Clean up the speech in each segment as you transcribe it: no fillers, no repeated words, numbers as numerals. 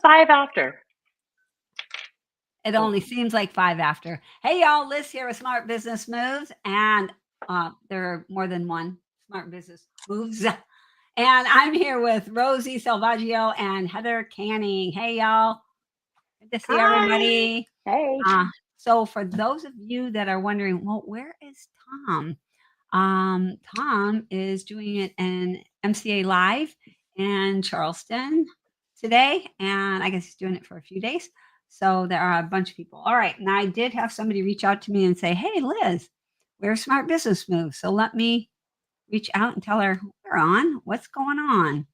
5 after. It only seems like 5 after. Hey, y'all, Liz here with Smart Business Moves, and there are more than one Smart Business Moves. And I'm here with Rosie Selvaggio and Heather Canning. Hey, y'all. Good to see everybody. Hey. So for those of you that are wondering, well, where is Tom? Tom is doing it in MCA Live in Charleston today, and I guess he's doing it for a few days. So there are a bunch of people. All right, and I did have somebody reach out to me and say, "Hey, Liz, we're Smart Business Moves." So let me reach out and tell her we're on. What's going on?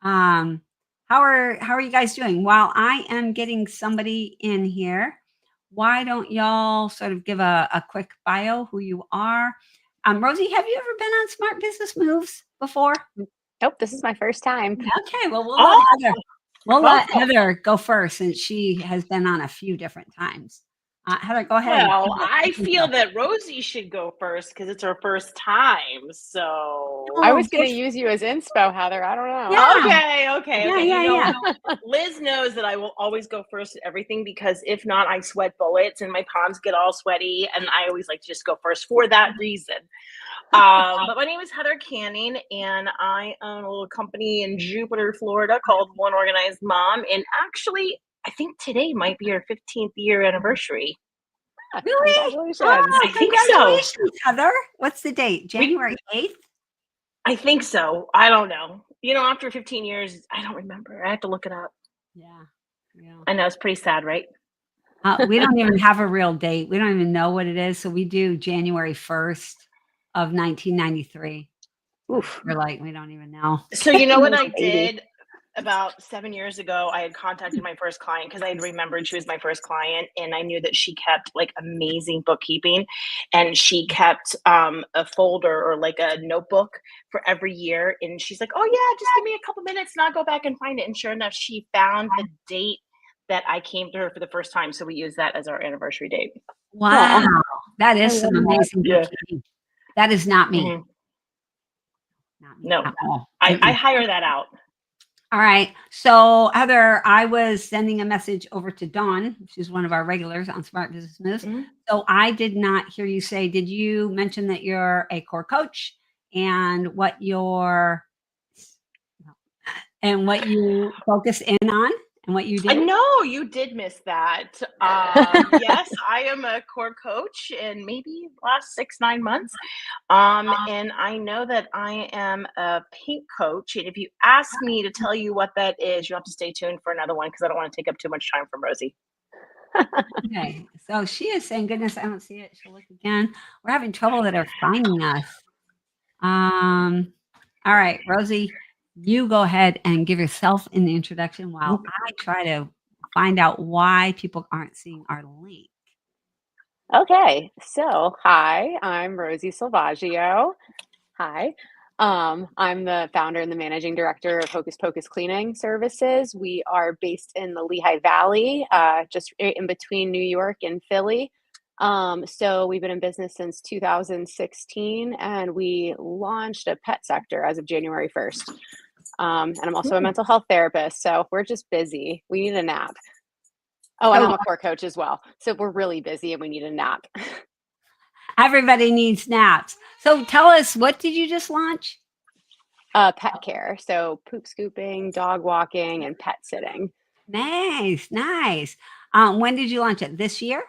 How are you guys doing? While I am getting somebody in here, why don't y'all sort of give a quick bio, who you are? Rosie, have you ever been on Smart Business Moves before? Nope, this is my first time. Okay, well, let Heather go first, since she has been on a few different times. Heather, go ahead. Well, I feel that Rosie should go first because it's her first time. So I was going to use you as inspo, Heather. I don't know. Yeah. Okay. Yeah. Liz knows that I will always go first at everything, because if not, I sweat bullets and my palms get all sweaty, and I always like to just go first for that reason. But my name is Heather Canning, and I own a little company in Jupiter, Florida called One Organized Mom. And actually, I think today might be our 15th year anniversary. Really? Congratulations. I think so. Heather. What's the date? January 8th? I think so. I don't know. After 15 years, I don't remember. I have to look it up. Yeah. I know, it's pretty sad, right? We don't even have a real date. We don't even know what it is. So we do January 1st of 1993. Oof. We're like, we don't even know. So you know what I did about 7 years ago? I had contacted my first client because I had remembered she was my first client, and I knew that she kept like amazing bookkeeping, and she kept a folder or like a notebook for every year. And she's like, "Oh yeah, just give me a couple minutes and I'll go back and find it." And sure enough, she found the date that I came to her for the first time. So we use that as our anniversary date. Wow. That is some amazing bookkeeping. That is not me. Mm-hmm. Not me No, at all. I hire that out. All right. So, Heather, I was sending a message over to Dawn. She's one of our regulars on Smart Business Moves. Mm-hmm. So I did not hear you say, did you mention that you're a core coach and what you focus in on and what you do? No, you did miss that. Yes, I am a core coach in maybe last 6-9 months. And I know that I am a pink coach. And if you ask me to tell you what that is, you'll have to stay tuned for another one, because I don't want to take up too much time from Rosie. Okay. So she is saying, goodness, I don't see it. She'll look again. We're having trouble that are finding us. All right, Rosie, you go ahead and give yourself in the introduction while I try to find out why people aren't seeing our link. Okay, so hi, I'm Rosie Selvaggio. Hi. I'm the founder and the managing director of Hocus Pocus Cleaning Services. We are based in the Lehigh Valley, just in between New York and Philly. So we've been in business since 2016, and we launched a pet sector as of January 1st. And I'm also a mental health therapist, so we're just busy. We need a nap. Oh, and I'm a core coach as well. So we're really busy and we need a nap. Everybody needs naps. So tell us, what did you just launch? Pet care. So poop scooping, dog walking, and pet sitting. Nice. When did you launch it? This year?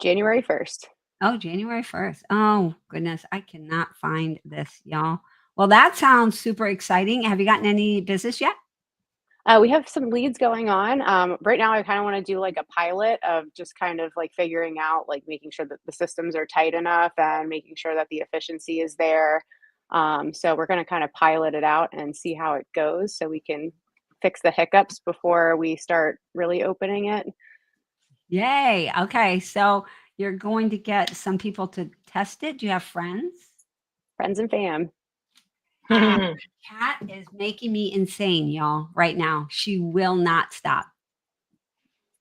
January 1st. Oh, January 1st. Oh, goodness. I cannot find this, y'all. Well, that sounds super exciting. Have you gotten any business yet? We have some leads going on. Right now, I kind of want to do like a pilot of just kind of like figuring out, like making sure that the systems are tight enough and making sure that the efficiency is there. So we're going to kind of pilot it out and see how it goes so we can fix the hiccups before we start really opening it. Yay. Okay. So you're going to get some people to test it. Do you have friends? Friends and fam. Cat is making me insane, y'all, right now. She will not stop.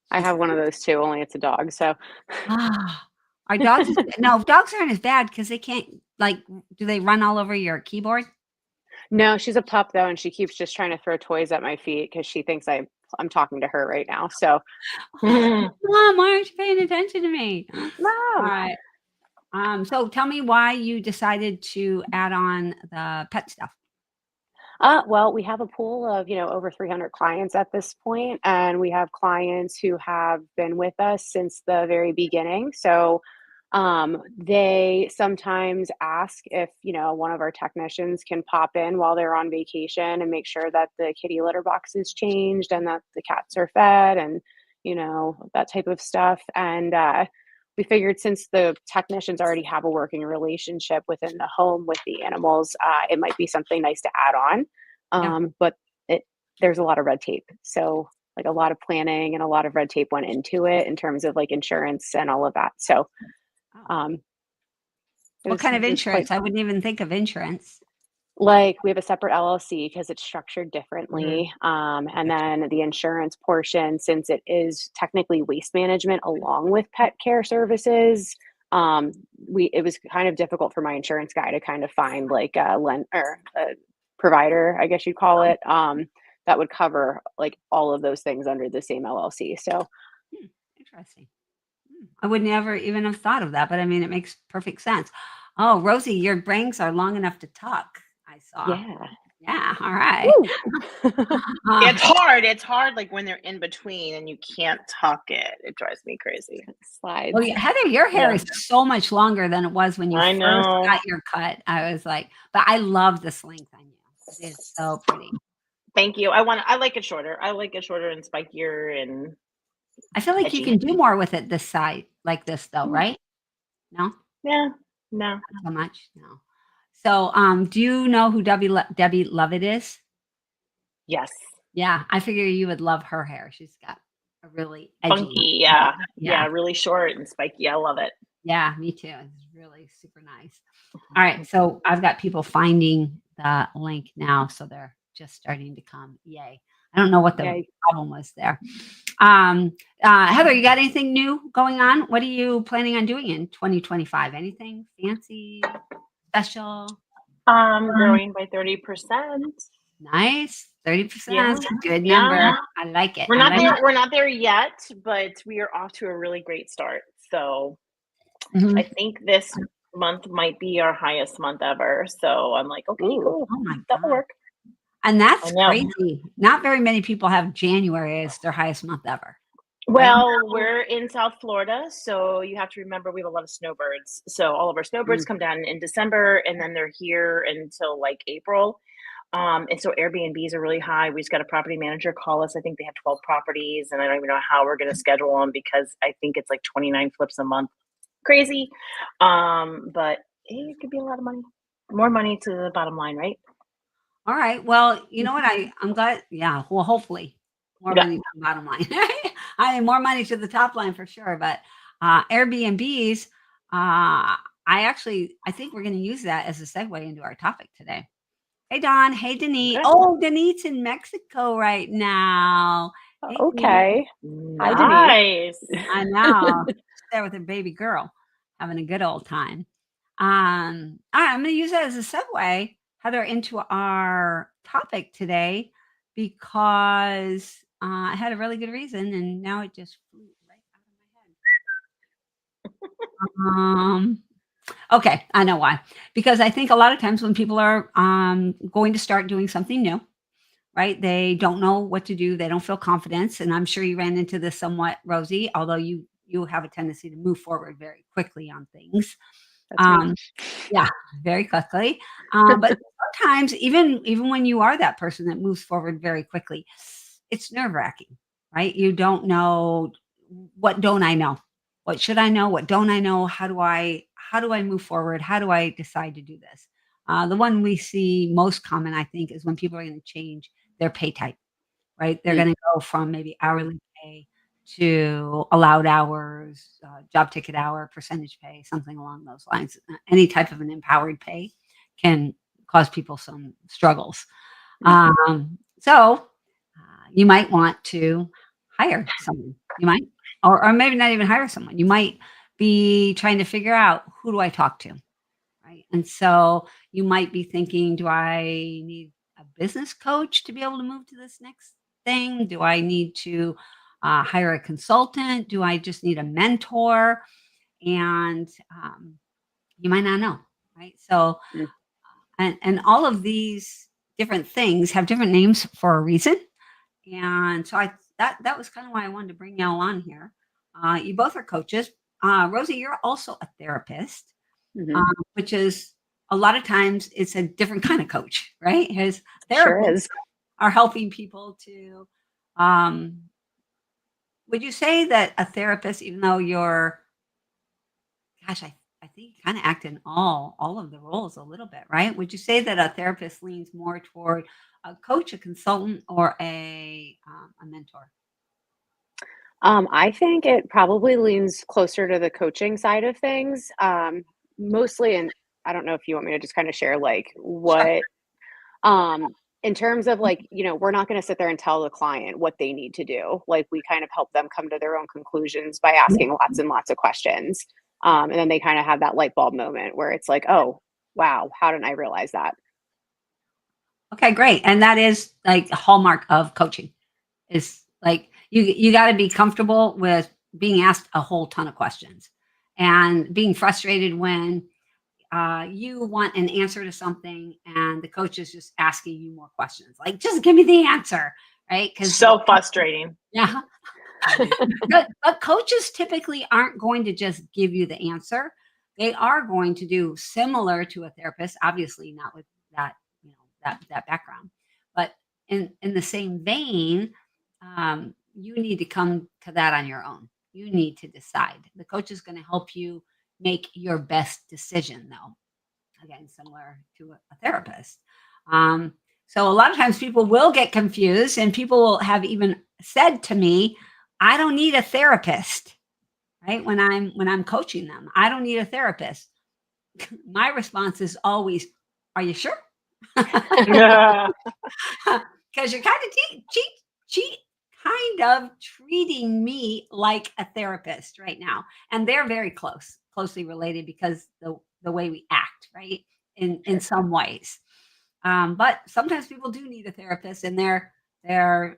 I have one of those too, only it's a dog. So our dogs, no, dogs aren't as bad because they can't, like, do they run all over your keyboard? No, she's a pup though, and she keeps just trying to throw toys at my feet because she thinks I I'm talking to her right now. So, Mom, why aren't you paying attention to me? All Mom. right. So tell me why you decided to add on the pet stuff. Well, we have a pool of, over 300 clients at this point, and we have clients who have been with us since the very beginning. So they sometimes ask if, one of our technicians can pop in while they're on vacation and make sure that the kitty litter box is changed and that the cats are fed and, that type of stuff. And we figured since the technicians already have a working relationship within the home with the animals, it might be something nice to add on. Yeah. But there's a lot of red tape. So like a lot of planning and a lot of red tape went into it in terms of like insurance and all of that. So What was kind of quite insurance? I wouldn't even think of insurance. like we have a separate LLC because it's structured differently. And then the insurance portion, since it is technically waste management along with pet care services, it was kind of difficult for my insurance guy to kind of find like a provider, I guess you'd call it, that would cover like all of those things under the same LLC. So Interesting. I would never even have thought of that, but I mean, it makes perfect sense. Oh, Rosie, your brains are long enough to talk. I saw. yeah. Yeah. All right. It's hard. It's hard, like when they're in between and you can't tuck it. It drives me crazy. Slides. Well, Heather, your hair Yeah. is so much longer than it was when you I first know. got your cut. I was like, but I love this length on you. It's so pretty. Thank you. I like it shorter. I like it shorter and spikier and I feel like you edgy. can do more with it this side, like this, though, right? No, Yeah. No. not so much. No. So, do you know who Debbie Lovett is? Yes. Yeah, I figure you would love her hair. She's got a really edgy. Funky. Yeah. Yeah. Yeah. Really short and spiky. I love it. Yeah, me too. It's really super nice. All right, so I've got people finding the link now, so they're just starting to come. Yay. I don't know what the Yay. problem was there. Heather, you got anything new going on? What are you planning on doing in 2025? Anything fancy, special? Growing by 30%. Nice. 30%. Yeah. Good Yeah. number. I like it. We're I not like there. it. We're not there yet, but we are off to a really great start. So Mhm. I think this month might be our highest month ever. So I'm like, okay, Ooh. cool. Oh my That'll God. work. And that's I know. crazy. Not very many people have January as their highest month ever. Well, we're in South Florida, so you have to remember we have a lot of snowbirds. So all of our snowbirds come down in December, and then they're here until like April. And so Airbnbs are really high. We just got a property manager call us. I think they have 12 properties, and I don't even know how we're going to schedule them because I think it's like 29 flips a month. Crazy. But it could be a lot of money. More money to the bottom line, right? All right. Well, you know what? I'm glad. Yeah. Well, hopefully more Yeah. money to the bottom line. I mean, more money to the top line for sure. But Airbnbs, I think we're going to use that as a segue into our topic today. Hey, Don. Hey, Denise. Okay. Oh, Denise in Mexico right now. Hey, Denise. Okay. Hi, Denise. Nice. I know. She's there with her baby girl, having a good old time. All right, I'm going to use that as a segue, Heather, into our topic today because I had a really good reason, and now it just flew right out of my head. Okay, I know why. Because I think a lot of times when people are going to start doing something new, right? They don't know what to do. They don't feel confidence. And I'm sure you ran into this somewhat, Rosie, although you have a tendency to move forward very quickly on things. That's me. Yeah, very quickly. But sometimes even when you are that person that moves forward very quickly, it's nerve-wracking, right? You don't know, what don't I know? What should I know? What don't I know? How do I move forward? How do I decide to do this? The one we see most common, I think, is when people are going to change their pay type, right? They're going to go from maybe hourly pay to allowed hours, job ticket hour, percentage pay, something along those lines. Any type of an empowered pay can cause people some struggles. So you might want to hire someone. You might, or maybe not even hire someone. You might be trying to figure out, who do I talk to? Right. And so you might be thinking, do I need a business coach to be able to move to this next thing? Do I need to hire a consultant? Do I just need a mentor? And you might not know, right? So, Mm. and all of these different things have different names for a reason. And so that was kind of why I wanted to bring y'all on here. You both are coaches. Rosie, you're also a therapist, Mhm. which is a lot of times it's a different kind of coach, right? Because Sure therapists is. are helping people to. Um, would you say that a therapist, even though you're, gosh, I think you kind of act in all of the roles a little bit, right? Would you say that a therapist leans more toward a coach, a consultant, or a mentor? I think it probably leans closer to the coaching side of things. Mostly, and I don't know if you want me to just kind of share like Sure. what, in terms of like, we're not going to sit there and tell the client what they need to do. Like we kind of help them come to their own conclusions by asking lots and lots of questions. And then they kind of have that light bulb moment where it's like, oh, wow, how didn't I realize that? Okay, great. And that is like a hallmark of coaching is like you got to be comfortable with being asked a whole ton of questions and being frustrated when you want an answer to something and the coach is just asking you more questions. Like, just give me the answer, right? Because So frustrating. yeah, but coaches typically aren't going to just give you the answer. They are going to do similar to a therapist, obviously not with that, that background, but in the same vein, you need to come to that on your own. You need to decide. The coach is going to help you make your best decision, though. Again, similar to a therapist. Um, so a lot of times people will get confused, and people will have even said to me, "I don't need a therapist." Right when I'm coaching them, I don't need a therapist. My response is always, "Are you sure?" Yeah. Because you're kind of cheat, kind of treating me like a therapist right now, and they're very closely related because the way we act, right, in Sure. some ways. But sometimes people do need a therapist, and they're they've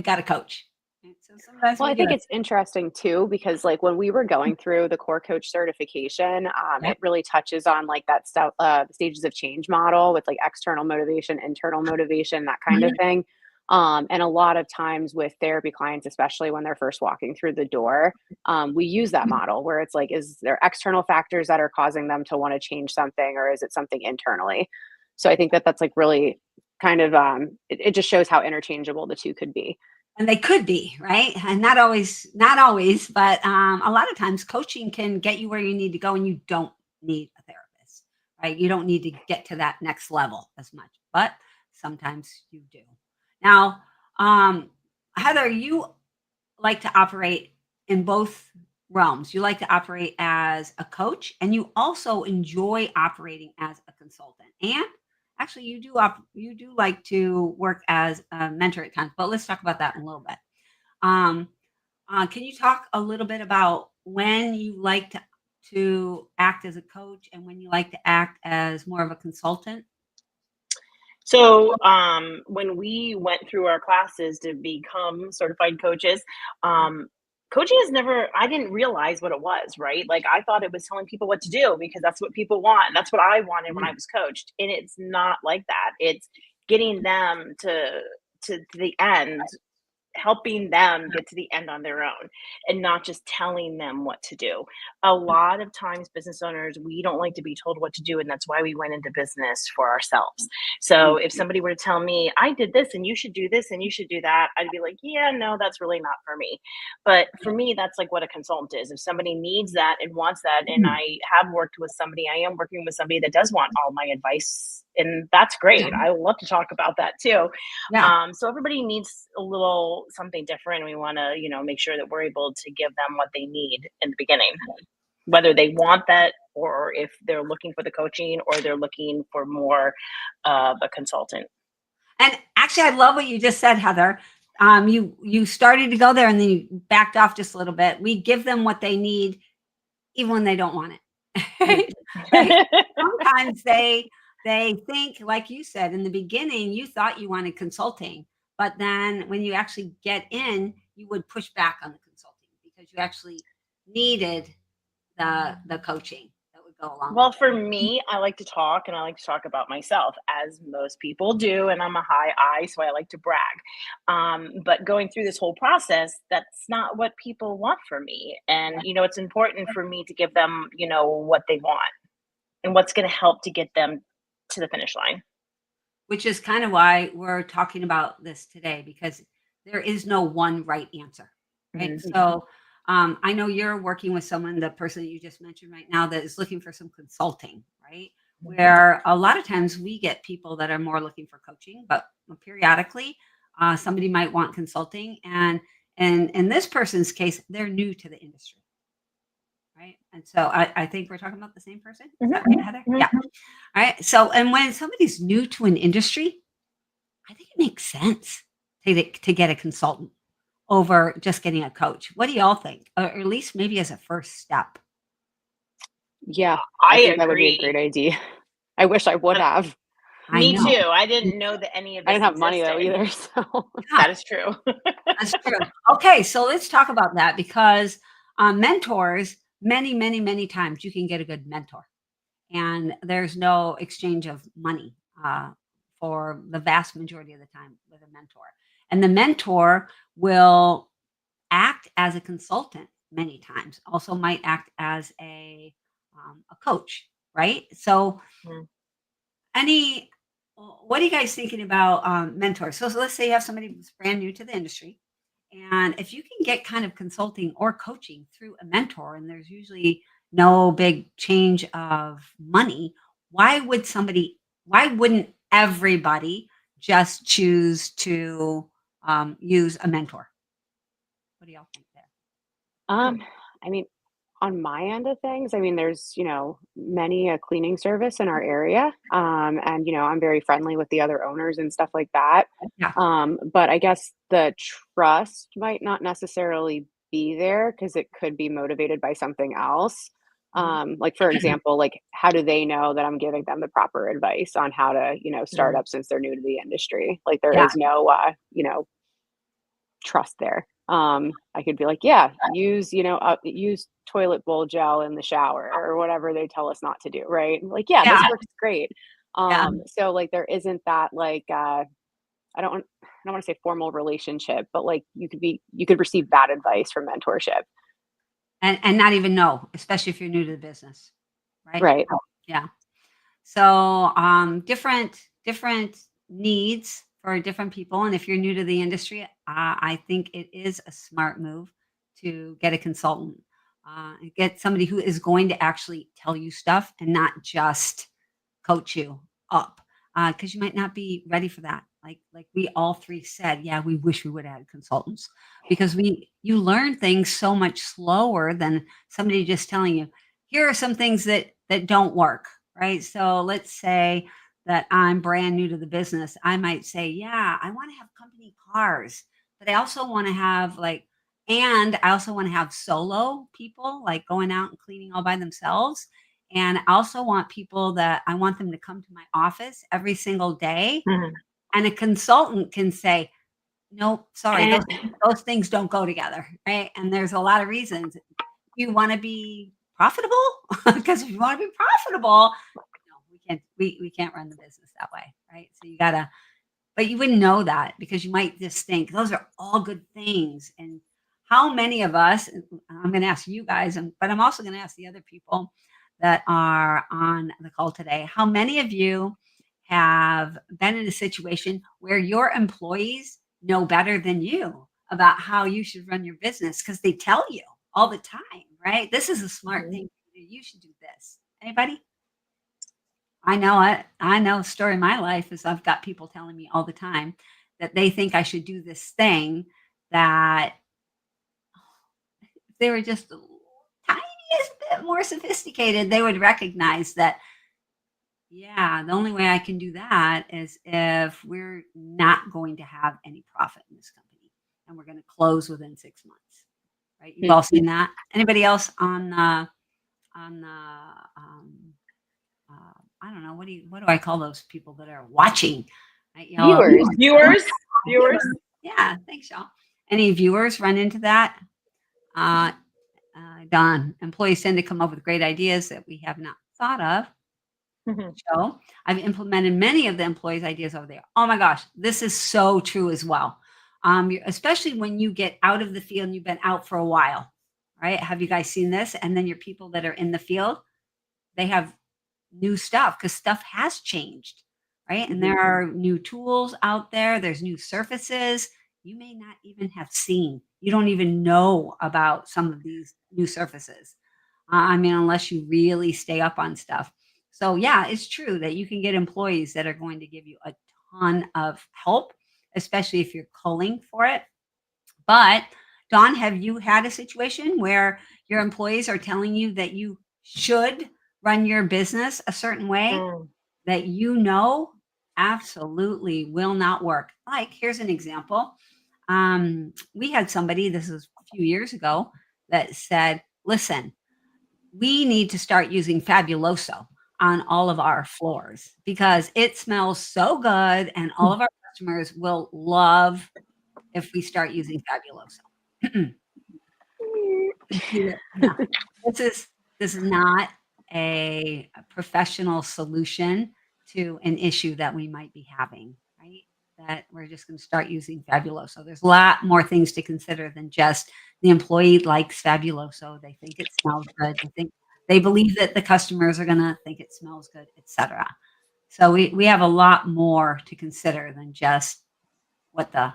got a coach. And so sometimes Well, we I get think a it's interesting too, because like when we were going through the core coach certification, yep. it really touches on like that stuff, the stages of change model with like external motivation, internal motivation, that kind of Mhm. thing. And a lot of times with therapy clients, especially when they're first walking through the door, we use that model where it's like, is there external factors that are causing them to want to change something, or is it something internally? So I think that that's like really kind of, it just shows how interchangeable the two could be. And they could be, right? And not always, but a lot of times coaching can get you where you need to go and you don't need a therapist, right? You don't need to get to that next level as much, but sometimes you do. Now, Heather, you like to operate in both realms. You like to operate as a coach and you also enjoy operating as a consultant. And actually you do like to work as a mentor at times, but let's talk about that in a little bit. Um, can you talk a little bit about when you like to act as a coach and when you like to act as more of a consultant? So, when we went through our classes to become certified coaches, um, coaching is never, I didn't realize what it was, right? Like, I thought it was telling people what to do because that's what people want. That's what I wanted when I Mhm. was coached. And it's not like that. It's getting them to the end, helping them get to the end on their own and not just telling them what to do. A lot of times, business owners, we don't like to be told what to do. And that's why we went into business for ourselves. So if Mhm. somebody were to tell me, I did this and you should do this and you should do that, I'd be like, yeah, no, that's really not for me. But for me, that's like what a consultant is. If somebody needs that and wants that, and Mhm. I have worked with somebody, I am working with somebody that does want all my advice. And that's great. I love to talk about that too. Yeah. So everybody needs a little something different. We want to, make sure that we're able to give them what they need in the beginning, whether they want that or if they're looking for the coaching or they're looking for more of a consultant. And actually, I love what you just said, Heather. You started to go there and then you backed off just a little bit. We give them what they need, even when they don't want it. Mhm. Right? Right? Sometimes they think, like you said in the beginning, you thought you wanted consulting, But then when you actually get in, you would push back on the consulting because you actually needed the coaching that would go along Well, with for me, I like to talk and I like to talk about myself, as most people do. And I'm a high I, so I like to brag. But going through this whole process, that's not what people want from me. And, it. it's important for me to give them, what they want and what's going to help to get them to the finish line. Which is kind of why we're talking about this today, because there is no one right answer, right? Mhm. So I know you're working with someone, the person that you just mentioned right now, that is looking for some consulting, right? Where a lot of times we get people that are more looking for coaching, but periodically somebody might want consulting, and in this person's case, they're new to the industry, right? And so I think we're talking about the same person. Is that right, Heather? Mhm. Yeah. All right. So, and when somebody's new to an industry, I think it makes sense to get a consultant over just getting a coach. What do y'all think? Or at least maybe as a first step. Yeah, I I think that would be a great agree. idea. I wish I would have. I Me know. too. I didn't know that any of I this didn't have money though existed. either, so Yeah, That is true. that's true. Okay, so let's talk about that because mentors, many, many, many times you can get a good mentor, and there's no exchange of money for the vast majority of the time with a mentor. And the mentor will act as a consultant many times, also might act as a coach, right? So, Mhm. any, what are you guys thinking about mentors? So let's say you have somebody who's brand new to the industry, and if you can get kind of consulting or coaching through a mentor, and there's usually no big change of money, why wouldn't everybody just choose to use a mentor? What do y'all think there? um, I mean, on my end of things, I mean, there's, many a cleaning service in our area. And, I'm very friendly with the other owners and stuff like that. Yeah. But I guess the trust might not necessarily be there because it could be motivated by something else. Mhm. Like for example, like how do they know that I'm giving them the proper advice on how to, start Mhm. up since they're new to the industry? Like there Yeah. is no, trust there. I could be like, yeah, use toilet bowl gel in the shower or whatever they tell us not to do, right? Like, yeah, this Yeah. works great. Yeah. So like there isn't that like I don't want to say formal relationship, but like you could receive bad advice from mentorship. And not even know, especially if you're new to the business, right? Right. Yeah. So, different needs for different people, and if you're new to the industry, I think it is a smart move to get a consultant, and get somebody who is going to actually tell you stuff and not just coach you up, because you might not be ready for that. Like we all three said, yeah, we wish we would have had consultants because you learn things so much slower than somebody just telling you, here are some things that don't work, right? So let's say that I'm brand new to the business. I might say, yeah, I want to have company cars, but I also want to have and I also want to have solo people like going out and cleaning all by themselves. And I also want people that I want them to come to my office every single day. Mhm. And a consultant can say, nope, sorry, And those things don't go together, right? And there's a lot of reasons. You want to be profitable? Because if you want to be profitable, no, we can't run the business that way, right? So you gotta, but you wouldn't know that because you might just think those are all good things. And how many of us, I'm going to ask you guys, but I'm also going to ask the other people that are on the call today, how many of you have been in a situation where your employees know better than you about how you should run your business because they tell you all the time, right? This is a smart Mhm. thing to do. You should do this. Anybody? I know it. I know a story of my life is I've got people telling me all the time that they think I should do this thing that if they were just a tiniest bit more sophisticated, they would recognize that, yeah, the only way I can do that is if we're not going to have any profit in this company and we're going to close within 6 months, right? You've all seen that. Anybody else on the um, I don't know what do I call those people that are watching Right, y'all? Viewers. Viewers. Yeah, thanks, y'all. Any viewers run into that? Uh, Don, employees tend to come up with great ideas that we have not thought of. Mhm. Show. I've implemented many of the employees' ideas over there. Oh my gosh, this is so true as well. Especially when you get out of the field and you've been out for a while, right? Have you guys seen this? And then your people that are in the field, they have new stuff because stuff has changed, right? And there are new tools out there. There's new surfaces you may not even have seen. You don't even know about some of these new surfaces. I mean, unless you really stay up on stuff. So yeah, it's true that you can get employees that are going to give you a ton of help, especially if you're culling for it. But Dawn, have you had a situation where your employees are telling you that you should run your business a certain way Mm. that you know absolutely will not work? Like, here's an example. We had somebody, this was a few years ago, that said, listen, we need to start using Fabuloso on all of our floors because it smells so good and all of our customers will love if we start using Fabuloso. Yeah. This is not a professional solution to an issue that we might be having, right? That we're just going to start using Fabuloso. There's a lot more things to consider than just the employee likes Fabuloso. They think it smells good. They believe that the customers are going to think it smells good, etc. So we have a lot more to consider than just what the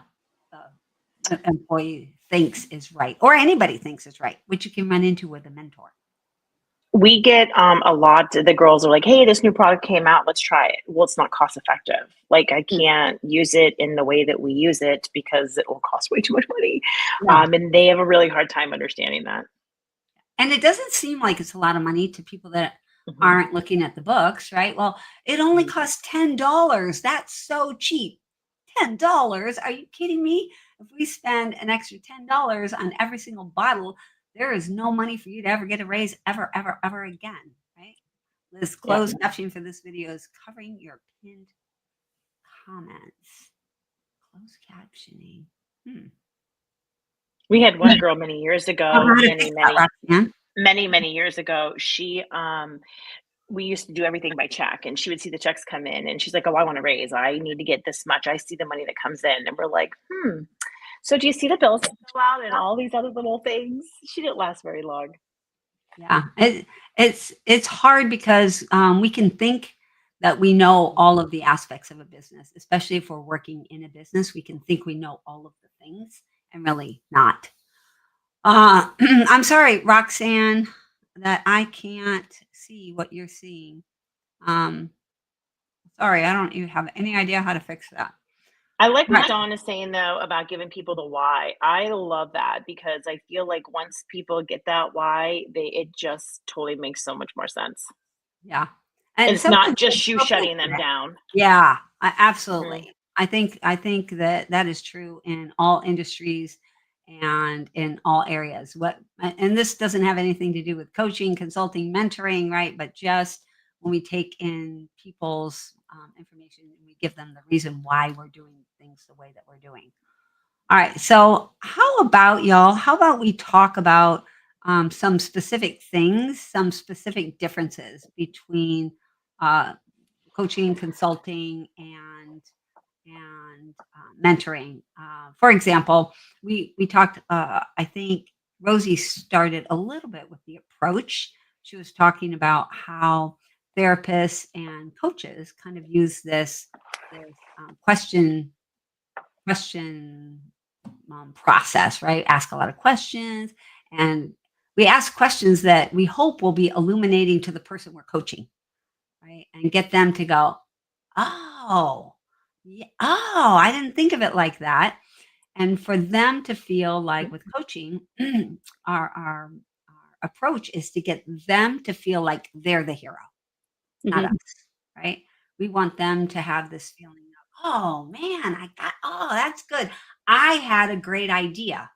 employee thinks is right, or anybody thinks is right, which you can run into with a mentor. We get a lot. The girls are like, "Hey, this new product came out. Let's try it." Well, it's not cost effective. Like, I can't use it in the way that we use it because it will cost way too much money. Yeah. And they have a really hard time understanding that. And it doesn't seem like it's a lot of money to people that Mhm. aren't looking at the books, right? Well, it only Mhm. costs $10. That's so cheap. $10? Are you kidding me? If we spend an extra $10 on every single bottle, there is no money for you to ever get a raise ever, ever, ever again, right? Liz, Yeah. closed caption for this video is covering your pinned comments. Closed captioning. We had one girl many years ago, How to many, fix that, many, Roxanne? many, many years ago. We used to do everything by check, and she would see the checks come in, and she's like, "Oh, I want to raise. I need to get this much. I see the money that comes in," and we're like, So do you see the bills that go out and all these other little things? She didn't last very long. Yeah, it's hard because we can think that we know all of the aspects of a business, especially if we're working in a business. We can think we know all of the things and really not. I'm sorry, Roxanne, that I can't see what you're seeing. Um, Sorry, I don't even have any idea how to fix that. I like what Right. Dawn is saying though about giving people the why. I love that because I feel like once people get that why, it just totally makes so much more sense. Yeah. And And it's not sometimes just you it's okay shutting for them that. down. Yeah, Mhm. absolutely. I think that that is true in all industries and in all areas. And this doesn't have anything to do with coaching, consulting, mentoring, right? But just when we take in people's information and we give them the reason why we're doing things the way that we're doing. All right. So, how about y'all? How about we talk about some specific things, some specific differences between uh, coaching, consulting, and mentoring. For example, we talked. I think Rosie started a little bit with the approach. She was talking about how therapists and coaches kind of use this question process, right? Ask a lot of questions, and we ask questions that we hope will be illuminating to the person we're coaching, right? And get them to go, oh, yeah, oh, I didn't think of it like that. And for them to feel like with coaching, our approach is to get them to feel like they're the hero, not us, Mhm. right? We want them to have this feeling of, oh man, oh, that's good. I had a great idea.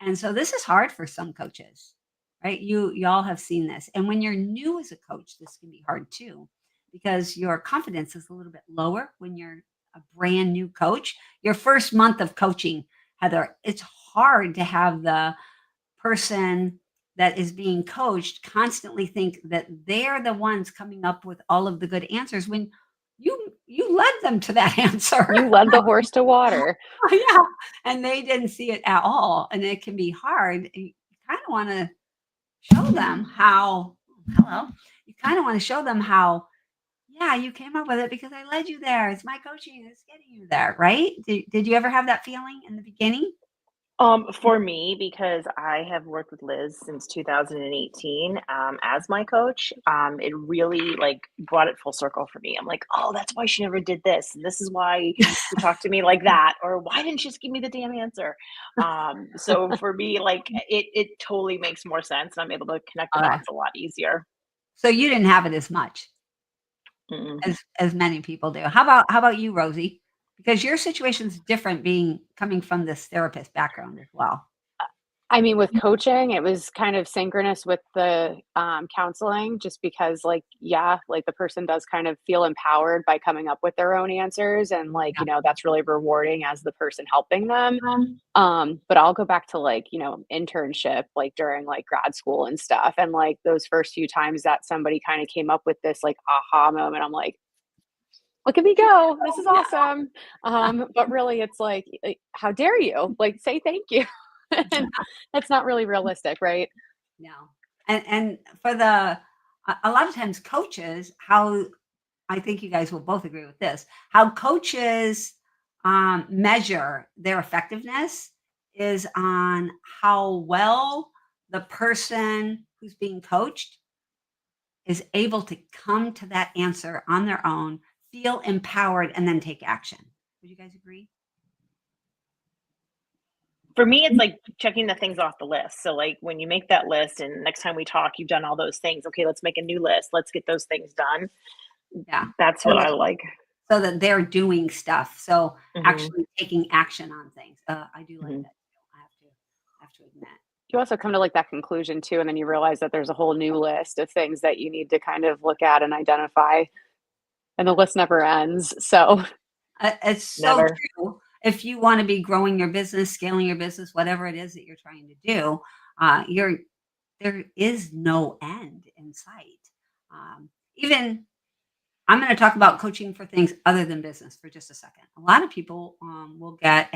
And so this is hard for some coaches, right? Y'all have seen this. And when you're new as a coach, this can be hard too, because your confidence is a little bit lower when you're a brand new coach, your first month of coaching, Heather, it's hard to have the person that is being coached constantly think that they're the ones coming up with all of the good answers when you led them to that answer. You led the horse to water. Yeah, and they didn't see it at all, and it can be hard. You kind of want to show them how. Hello, you kind of want to show them how. Yeah, you came up with it because I led you there. It's my coaching that's getting you there, right? Did you ever have that feeling in the beginning? For me, because I have worked with Liz since 2018, as my coach, it really like brought it full circle for me. I'm like, oh, that's why she never did this. And this is why she talked to me like that, or why didn't she just give me the damn answer? So for me, like it totally makes more sense, and I'm able to connect the Okay. dots a lot easier. So you didn't have it as much Mm-mm. as many people do. How about you, Rosie? Because your situation's different being coming from this therapist background as well. I mean, with coaching, it was kind of synchronous with the counseling, just because, like, yeah, like the person does kind of feel empowered by coming up with their own answers. And, like, Yeah. that's really rewarding as the person helping them. But I'll go back to, like, internship, like during like grad school and stuff. And like those first few times that somebody kind of came up with this like aha moment, I'm like, look at me go. This is Yeah. awesome. But really, it's like, how dare you? Like, say thank you. And that's not really realistic, right? No. And for a lot of times coaches, how I think you guys will both agree with this, how coaches measure their effectiveness is on how well the person who's being coached is able to come to that answer on their own, feel empowered, and then take action. Would you guys agree? For me, it's like checking the things off the list. So, like, when you make that list and next time we talk, you've done all those things. Okay, let's make a new list. Let's get those things done. Yeah. That's So what I that, like. so that they're doing stuff. So Mhm, actually taking action on things. I do like mhm. that too. I have to admit. You also come to like that conclusion too, and then you realize that there's a whole new list of things that you need to kind of look at and identify, and the list never ends. So, It's so Never. true. If you want to be growing your business, scaling your business, whatever it is that you're trying to do, you're there is no end in sight. Even I'm going to talk about coaching for things other than business for just a second. A lot of people will get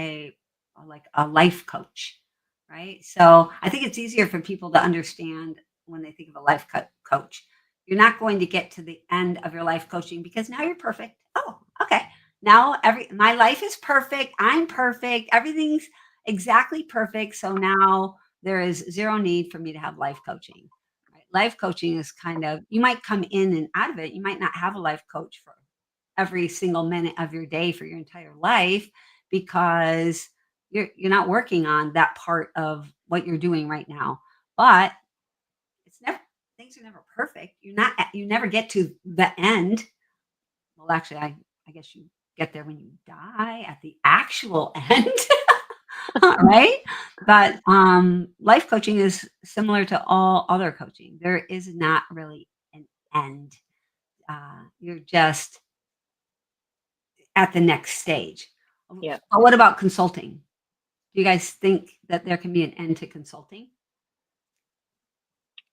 like a life coach, right? So I think it's easier for people to understand when they think of a life coach. You're not going to get to the end of your life coaching because now you're perfect. Oh, okay. Now my life is perfect. I'm perfect. Everything's exactly perfect. So now there is zero need for me to have life coaching. Right? Life coaching is kind of, you might come in and out of it. You might not have a life coach for every single minute of your day for your entire life because you're not working on that part of what you're doing right now. But it's never things are never perfect. You never get to the end. Well, actually, I guess you get there when you die at the actual end. Right? But life coaching is similar to all other coaching. There is not really an end. You're just at the next stage. Yeah. What about consulting? Do you guys think that there can be an end to consulting?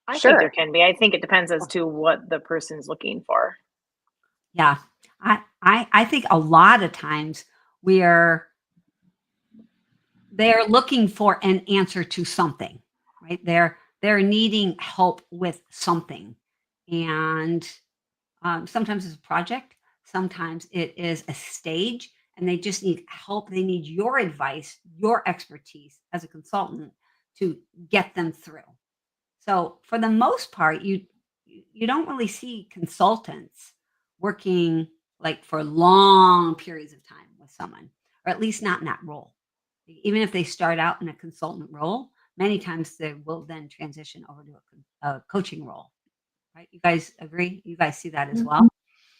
I think there sure. can be. I think it depends as to what the person's looking for. Yeah. I think a lot of times we're they're looking for an answer to something, right? They're needing help with something. And sometimes it's a project, sometimes it is a stage, and they just need help. They need your advice, your expertise as a consultant to get them through. So for the most part, you don't really see consultants working like for long periods of time with someone, or at least not in that role. Even if they start out in a consultant role, many times they will then transition over to a coaching role. Right? You guys agree? You guys see that as well?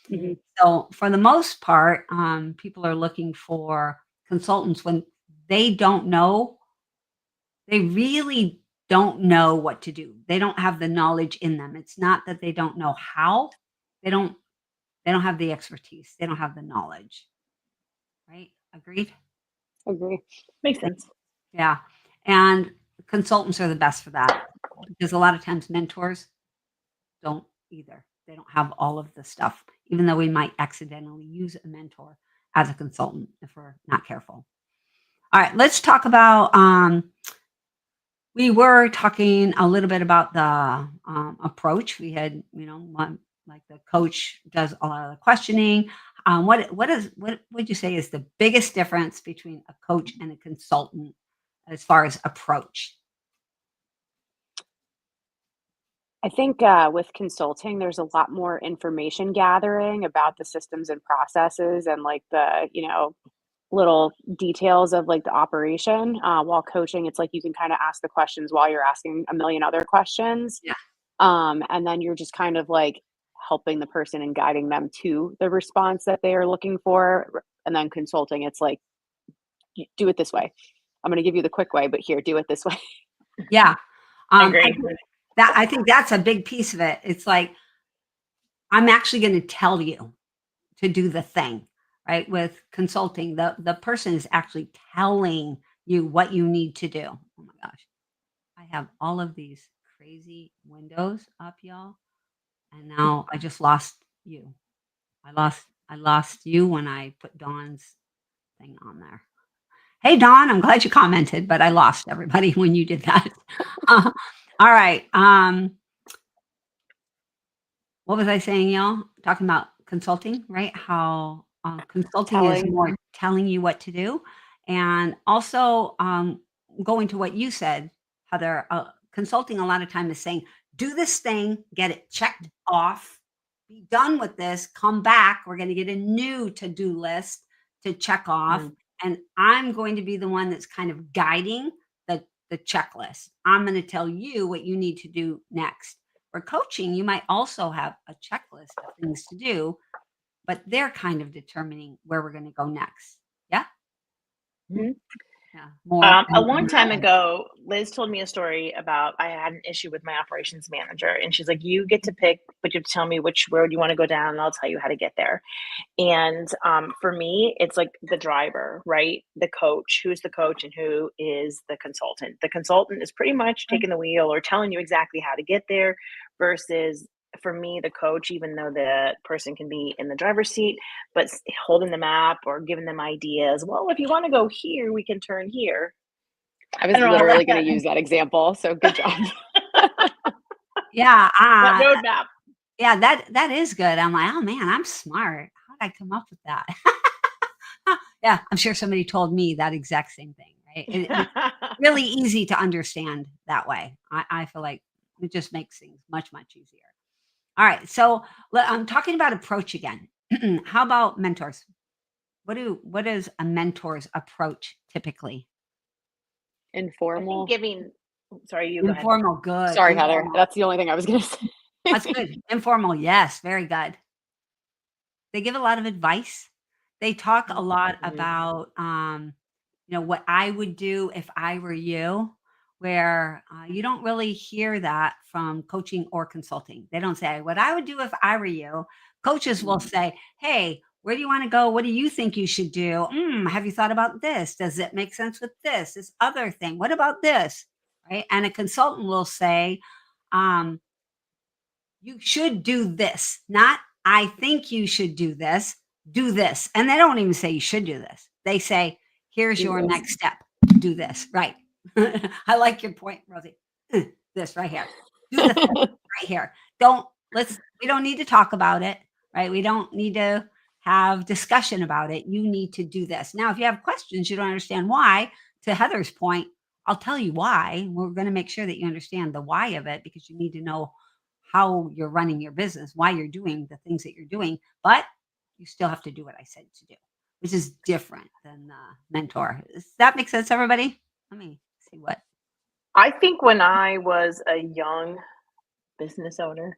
Mhm. So for the most part, people are looking for consultants when they don't know. They really don't know what to do. They don't have the knowledge in them. It's not that they don't know how. They don't. They don't have the expertise. They don't have the knowledge. right? Agreed? Agree. Makes sense. Yeah. And consultants are the best for that because a lot of times mentors don't either. They don't have all of the stuff, even though we might accidentally use a mentor as a consultant if we're not careful. All right, let's talk about we were talking a little bit about the approach. We had, one like the coach does a lot of the questioning. What would you say is the biggest difference between a coach and a consultant as far as approach? I think with consulting, there's a lot more information gathering about the systems and processes and like the, little details of like the operation. While coaching, it's like you can kind of ask the questions while you're asking a million other questions. Yeah. And then you're just kind of like helping the person and guiding them to the response that they are looking for. And then consulting, it's like, do it this way. I'm going to give you the quick way, but here, do it this way. Yeah. I I agree. I think that's a big piece of it. It's like I'm actually going to tell you to do the thing, right? With consulting, the person is actually telling you what you need to do. Oh my gosh. I have all of these crazy windows up, y'all. And now I just lost you. I lost you when I put Dawn's thing on there. Hey Dawn, I'm glad you commented, but I lost everybody when you did that. All right. What was I saying, y'all? Talking about consulting, right? How consulting is more telling you what to do. And also going to what you said, Heather, consulting a lot of time is saying, do this thing, get it checked off, be done with this, come back. We're going to get a new to-do list to check off. And I'm going to be the one that's kind of guiding the checklist. I'm going to tell you what you need to do next. For coaching, you might also have a checklist of things to do, but they're kind of determining where we're going to go next. Yeah. Mhm. Yeah. A long time ago, Liz told me a story about I had an issue with my operations manager, and she's like, "You get to pick, but you have to tell me which road you want to go down, and I'll tell you how to get there." And for me, it's like the driver, right? The coach, who's the coach and who is the consultant. The consultant is pretty much taking the wheel or telling you exactly how to get there versus for me, the coach, even though the person can be in the driver's seat, but holding the map or giving them ideas. Well, if you want to go here, we can turn here. I was don't know, I literally like going that. to use that example. So good job. Yeah. That roadmap. Yeah, that is good. I'm like, oh man, I'm smart. How did I come up with that? Yeah, I'm sure somebody told me that exact same thing, right? It's really easy to understand that way. I feel like it just makes things much, much easier. All right, so I'm talking about approach again. How about mentors? What is a mentor's approach typically? I Informal. think giving. Sorry, you go ahead. Informal, good. Sorry, Heather. Informal. That's the only thing I was going to say. That's good. Informal, yes, very good. They give a lot of advice. They talk a lot about, what I would do if I were you, where you don't really hear that from coaching or consulting. They don't say, what I would do if I were you. Coaches will say, hey, where do you want to go? What do you think you should do? Have you thought about this? Does it make sense with this other thing? What about this? Right. And a consultant will say, you should do this, not I think you should do this, do this. And they don't even say you should do this. They say, here's your next step. Do this. Right. I like your point, Rosie. This right here. Do the thing right here. We don't need to talk about it, right? We don't need to have discussion about it. You need to do this. Now, if you have questions, you don't understand why, to Heather's point, I'll tell you why. We're going to make sure that you understand the why of it because you need to know how you're running your business, why you're doing the things that you're doing, but you still have to do what I said to do, which is different than the mentor. Does that make sense, everybody? Let me see what. I think when I was a young business owner,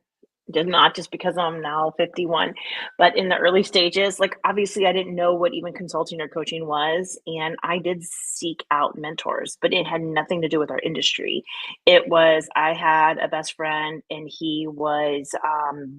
Did not, just because I'm now 51. But in the early stages, like, obviously, I didn't know what even consulting or coaching was, and I did seek out mentors, but it had nothing to do with our industry. It was I had a best friend, and he was,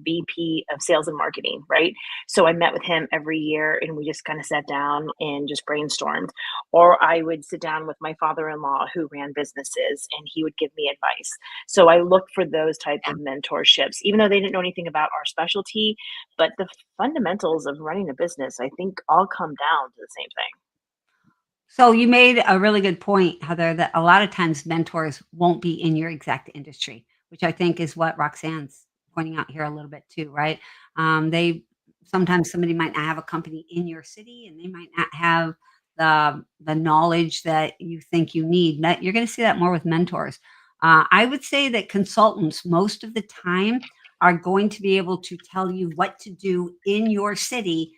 VP of sales and marketing, right? So I met with him every year, and we just kinda sat down and just brainstormed. Or I would sit down with my father-in-law who ran businesses, and he would give me advice. So I look for those types Yeah. of mentorships, even though they didn't know anything about our specialty, but the fundamentals of running a business, I think, all come down to the same thing. So you made a really good point, Heather, that a lot of times mentors won't be in your exact industry, which I think is what Roxanne's pointing out here a little bit too, right? They sometimes somebody might not have a company in your city, and they might not have the knowledge that you think you need. You're going to see that more with mentors. I would say that consultants most of the time are going to be able to tell you what to do in your city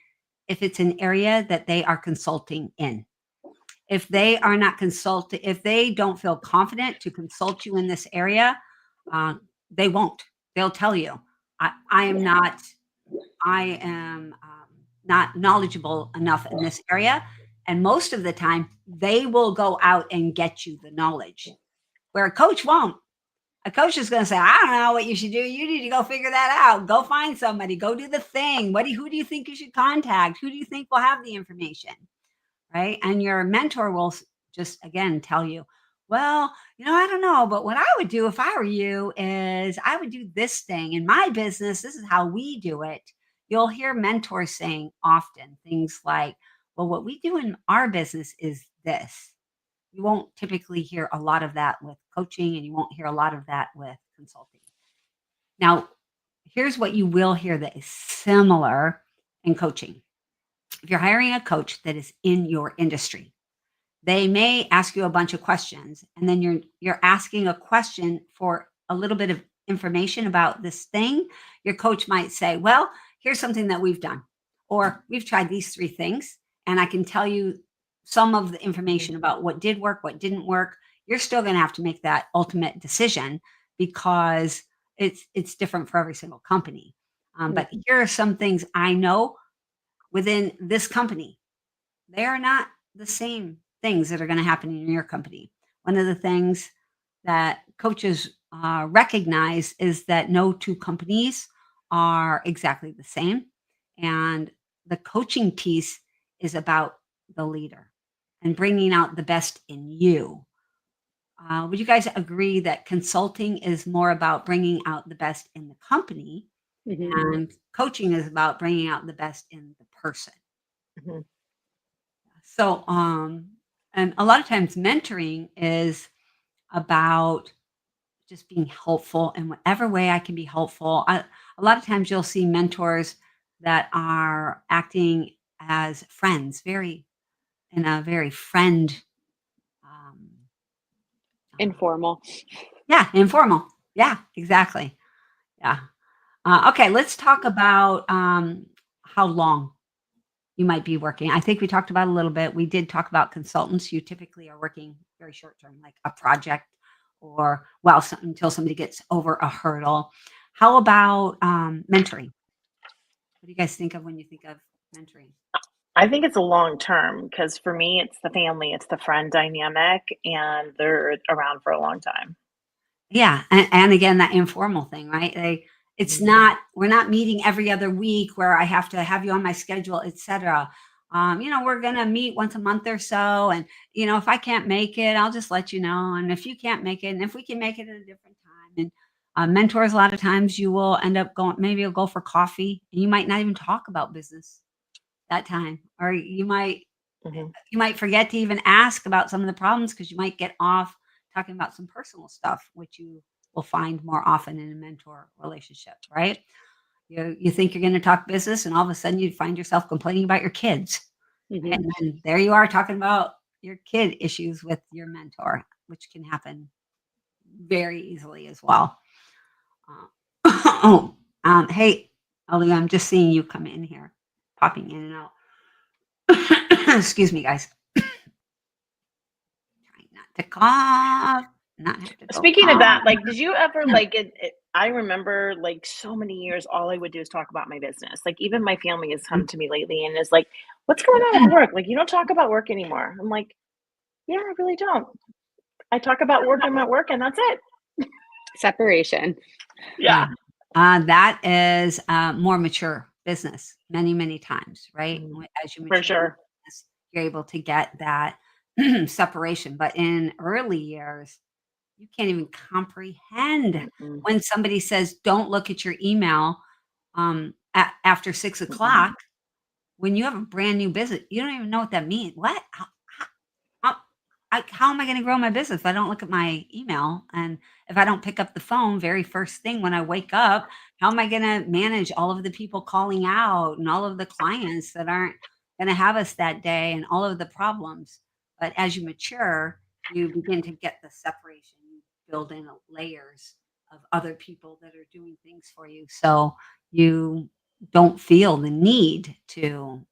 if it's an area that they are consulting in. If they are not consulted, if they don't feel confident to consult you in this area, uh, they won't. They'll tell you, I am not, I am not knowledgeable enough in this area. And most of the time, they will go out and get you the knowledge, where a coach won't. A coach is going to say, I don't know what you should do. You need to go figure that out. Go find somebody. Go do the thing. Who do you think you should contact? Who do you think will have the information? Right? And your mentor will just again tell you, well, I don't know, but what I would do if I were you is I would do this thing in my business. This is how we do it. You'll hear mentors saying often things like, well, what we do in our business is this. You won't typically hear a lot of that with coaching, and you won't hear a lot of that with consulting. Now, here's what you will hear that is similar in coaching. If you're hiring a coach that is in your industry, they may ask you a bunch of questions, and then you're asking a question for a little bit of information about this thing. Your coach might say, well, here's something that we've done, or we've tried these three things, and I can tell you some of the information about what did work, what didn't work. You're still going to have to make that ultimate decision, because it's different for every single company. But Mhm. here are some things I know within this company. They are not the same things that are going to happen in your company. One of the things that coaches recognize is that no two companies are exactly the same. And the coaching piece is about the leader and bringing out the best in you. Would you guys agree that consulting is more about bringing out the best in the company, Mhm. and coaching is about bringing out the best in the person? Mhm. So, and a lot of times mentoring is about just being helpful in whatever way I can be helpful. A lot of times you'll see mentors that are acting as friends, very in a very friend, um, Informal. yeah, informal. Yeah, exactly. Yeah. Okay, let's talk about how long you might be working. I think we talked about a little bit. We did talk about consultants. You typically are working very short term, like a project, or until somebody gets over a hurdle. How about mentoring? What do you guys think of when you think of mentoring? I think it's a long term because for me, it's the family, it's the friend dynamic, and they're around for a long time. Yeah, and again, that informal thing, right? It's Mhm. not we're not meeting every other week where I have to have you on my schedule, etc. We're gonna meet once a month or so, and if I can't make it, I'll just let you know. And if you can't make it, and if we can make it at a different time, and mentors, a lot of times you will end up going. Maybe you'll go for coffee, and you might not even talk about business that time, or Mhm. you might forget to even ask about some of the problems because you might get off talking about some personal stuff, which you will find more often in a mentor relationship, right? You think you're going to talk business, and all of a sudden you find yourself complaining about your kids, right? Mhm. And then there you are talking about your kid issues with your mentor, which can happen very easily as well. Oh, hey, Ollie, I'm just seeing you come in here, popping in and out. Excuse me, guys. Trying not to cough. not have to go. Speaking of that, "Oh, like, did you ever yeah, like I remember like so many years, all I would do is talk about my business. Like, even my family has come to me lately and is like, "What's going on yeah, with work? Like, you don't talk about work anymore." I'm like, "Yeah, I really don't. I talk about work. I'm at work, and that's it." Separation. Yeah, yeah." That is more mature business many, many times, right? Mhm. As you For mature in sure. business, you're able to get that separation. But in early years, you can't even comprehend Mm-mm, when somebody says, "Don't look at your email after 6 o'clock." mm-mm. When you have a brand new business, you don't even know what that means. What? How, how am I going to grow my business if I don't look at my email? And if I don't pick up the phone very first thing when I wake up, how am I going to manage all of the people calling out and all of the clients that aren't going to have us that day and all of the problems? But as you mature, you begin to get the separation. You build in layers of other people that are doing things for you. So you don't feel the need to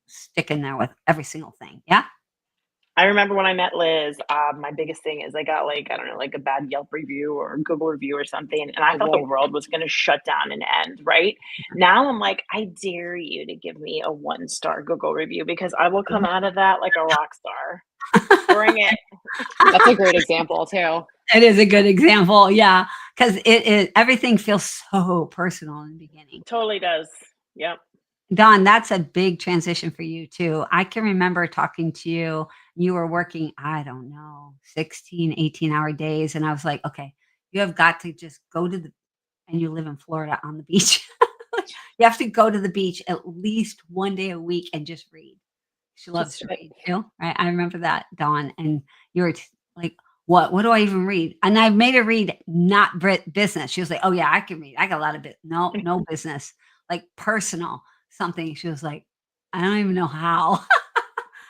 stick in there with every single thing. Yeah. I remember when I met Liz, my biggest thing is I got like, I don't know, like a bad Yelp review or Google review or something, and I Oh thought the boy. world was going to shut down and end, right? Now I'm like, I dare you to give me a 1-star Google review because I will come out of that like a rock star. Bring it. That's a great example too. It is a good example, yeah, because everything feels so personal in the beginning. Totally does. Yep. Don, that's a big transition for you too. I can remember talking to you, you were working, I don't know, 16, 18-hour days, and I was like, "Okay, you have got to just go to the" and you live in Florida on the beach. You have to go to the beach at least 1 day a week and just read. She loves Just to read too, right? I remember that, Dawn, and you were like, "What? What do I even read?" And I made her read not business. She was like, "Oh yeah, I can read. I got a lot of bit. No, no business, like personal something." She was like, "I don't even know how."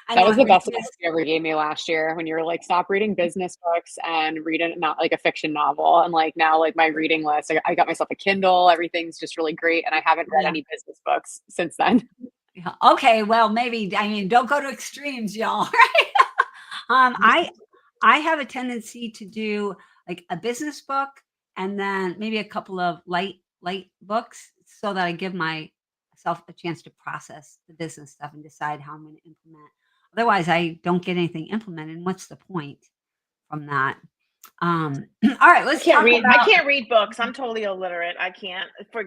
And that was then the when best she advice was, you ever gave me last year when you were like, stop reading business books and read it not like a fiction novel. And like now, like my reading list, I got myself a Kindle. Everything's just really great, and I haven't read yeah, any business books since then. yeah, okay, well, maybe I mean, don't go to extremes, y'all. Right? Um, I I have a tendency to do like a business book and then maybe a couple of light books so that I give myself a chance to process the business stuff and decide how I'm going to implement. Otherwise, I don't get anything implemented. And what's the point from that? All right, I let's can't talk read. I about. can't read books. I'm totally illiterate. I can't. For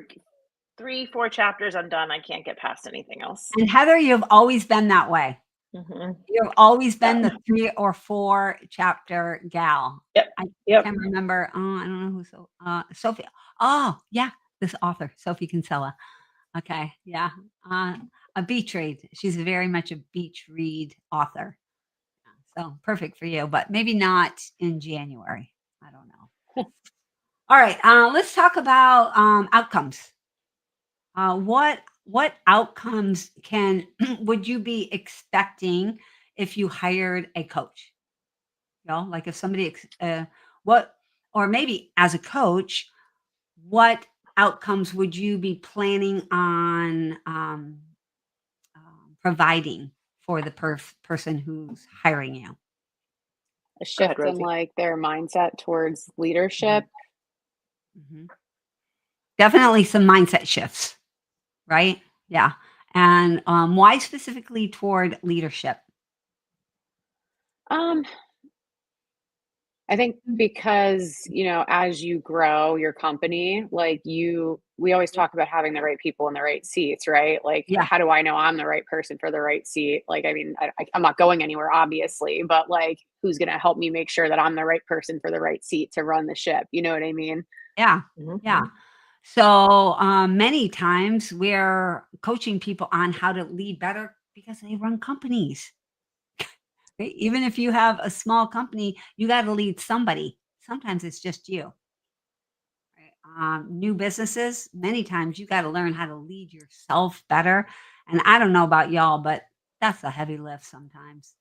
3, 4 chapters, I'm done. I can't get past anything else. And Heather, you've always been that way. Hmm. You've always Yeah. been the 3 or 4 chapter gal. Yep. I Yep. can't remember, I don't know who Sophie. Oh, yeah, this author, Sophie Kinsella. Okay, yeah, uh, a beach read. She's very much a beach read author, so perfect for you, but maybe not in January. I don't know. All right, let's talk about, outcomes. What outcomes can would you be expecting if you hired a coach? You know, like if somebody, what, or maybe as a coach, what outcomes would you be planning on providing for the person who's hiring you? A Go ahead, shift in Rosie. like their mindset towards leadership. Mhm, mhm. Definitely some mindset shifts, right? Yeah. And why specifically toward leadership? Um, I think because, as you grow your company, like we always talk about having the right people in the right seats, right? Like, Yeah. how do I know I'm the right person for the right seat? Like, I mean, I'm not going anywhere, obviously, but like, who's going to help me make sure that I'm the right person for the right seat to run the ship? You know what I mean? Yeah. Yeah. Hmm. So many times we're coaching people on how to lead better because they run companies. Right? Even if you have a small company, you got to lead somebody. Sometimes it's just you. Right? New businesses, many times you got to learn how to lead yourself better. And I don't know about y'all, but that's a heavy lift sometimes,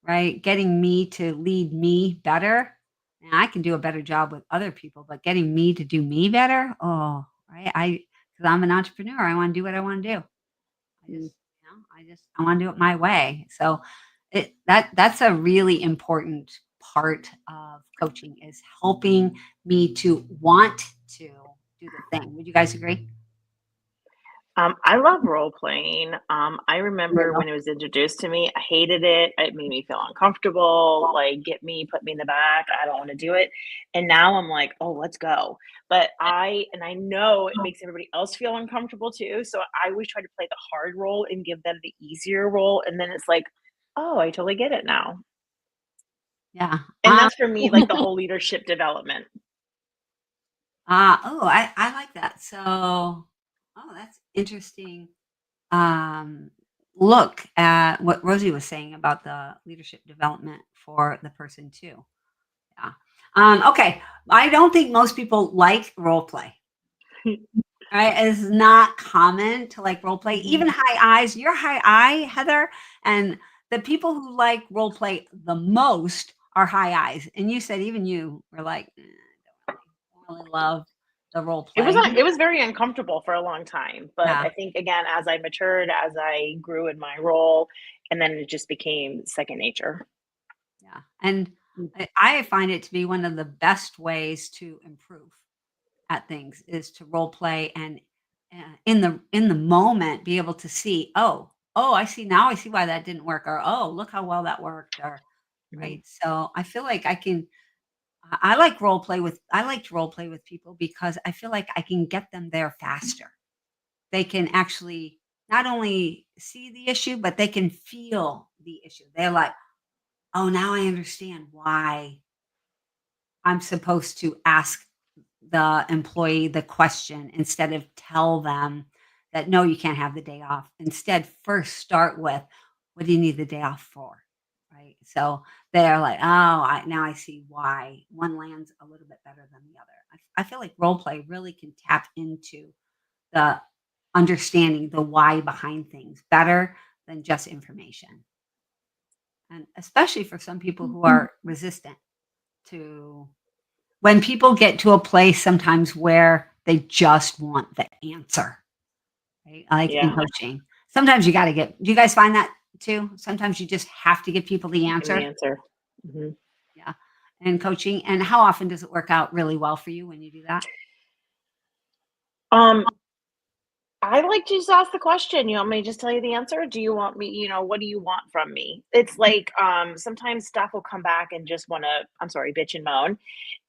right? Getting me to lead me better. And I can do a better job with other people, but getting me to do me better, oh, right? Because I'm an entrepreneur, I want to do what I want to do. Mm. I want to do it my way. So that's a really important part of coaching is helping me to want to do the thing. Would you guys agree? I love role playing. I You remember know? when it was introduced to me, I hated it. It made me feel uncomfortable. Like, put me in the back. I don't want to do it. And now I'm like, oh, let's go. But I know it makes everybody else feel uncomfortable too. So I always try to play the hard role and give them the easier role. And then it's like, oh, I totally get it now. Yeah. And that's for me, like the whole leadership development. Oh, I like that. So, oh, that's interesting. Um, look at what Rosie was saying about the leadership development for the person too. Yeah. Okay. I don't think most people like role play. Right? It's not common to like role play. Even Mhm. high eyes. You're high eye, Heather, and the people who like role play the most are high eyes. And you said even you were like, don't really love the role play. It was very uncomfortable for a long time, but Yeah, I think again, as I matured, as I grew in my role, and then it just became second nature. yeah. And Mm. I find it to be one of the best ways to improve at things is to role play and in the moment be able to see, oh, I see now. I see why that didn't work, or oh, look how well that worked, or Mhm. right. So I feel like I can. I like role play with. I like to role play with people because I feel like I can get them there faster. They can actually not only see the issue, but they can feel the issue. They're like, oh, now I understand why I'm supposed to ask the employee the question instead of tell them that, "No, you can't have the day off." Instead, first start with, "What do you need the day off for?" Right? So they're like, "Oh, now I see why one lands a little bit better than the other." I feel like role play really can tap into the understanding the why behind things better than just information. And especially for some people who are resistant to when people get to a place sometimes where they just want the answer, right? Like in Yeah, coaching. Sometimes you gotta get do you guys find that too? Sometimes you just have to give people the give me answer? the answer. Mhm. Yeah. And coaching, and how often does it work out really well for you when you do that? Um, I like to just ask the question, you want me to just tell you the answer? Do you want me, what do you want from me? It's like, sometimes stuff will come back and just wanna, I'm sorry, bitch and moan.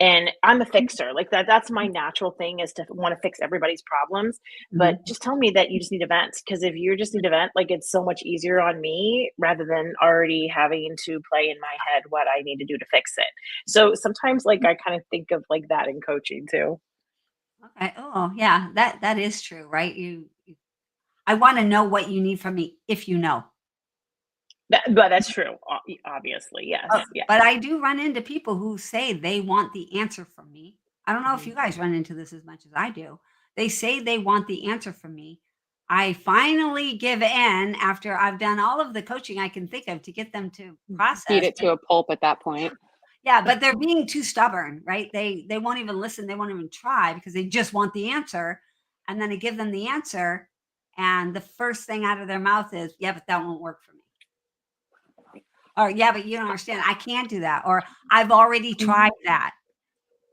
And I'm a fixer. Like that's my natural thing is to want to fix everybody's problems. But Mhm. just tell me that you just need to vent. Because if you just need to vent, like it's so much easier on me rather than already having to play in my head what I need to do to fix it. So sometimes like I kind of think of like that in coaching too. Okay. Oh, yeah. That is true, right? I wanna know what you need from me if you know. But that's true. Obviously, yes, yeah. But I do run into people who say they want the answer from me. I don't know if Mhm. you guys run into this as much as I do. They say they want the answer from me. I finally give in after I've done all of the coaching I can think of to get them to Beat process. it to a pulp at that point. Yeah, but they're being too stubborn, right? They won't even listen. They won't even try because they just want the answer. And then I give them the answer, and the first thing out of their mouth is, "Yeah, but that won't work for me." Or, "Yeah, but you don't understand. I can't do that." Or, "I've already tried that."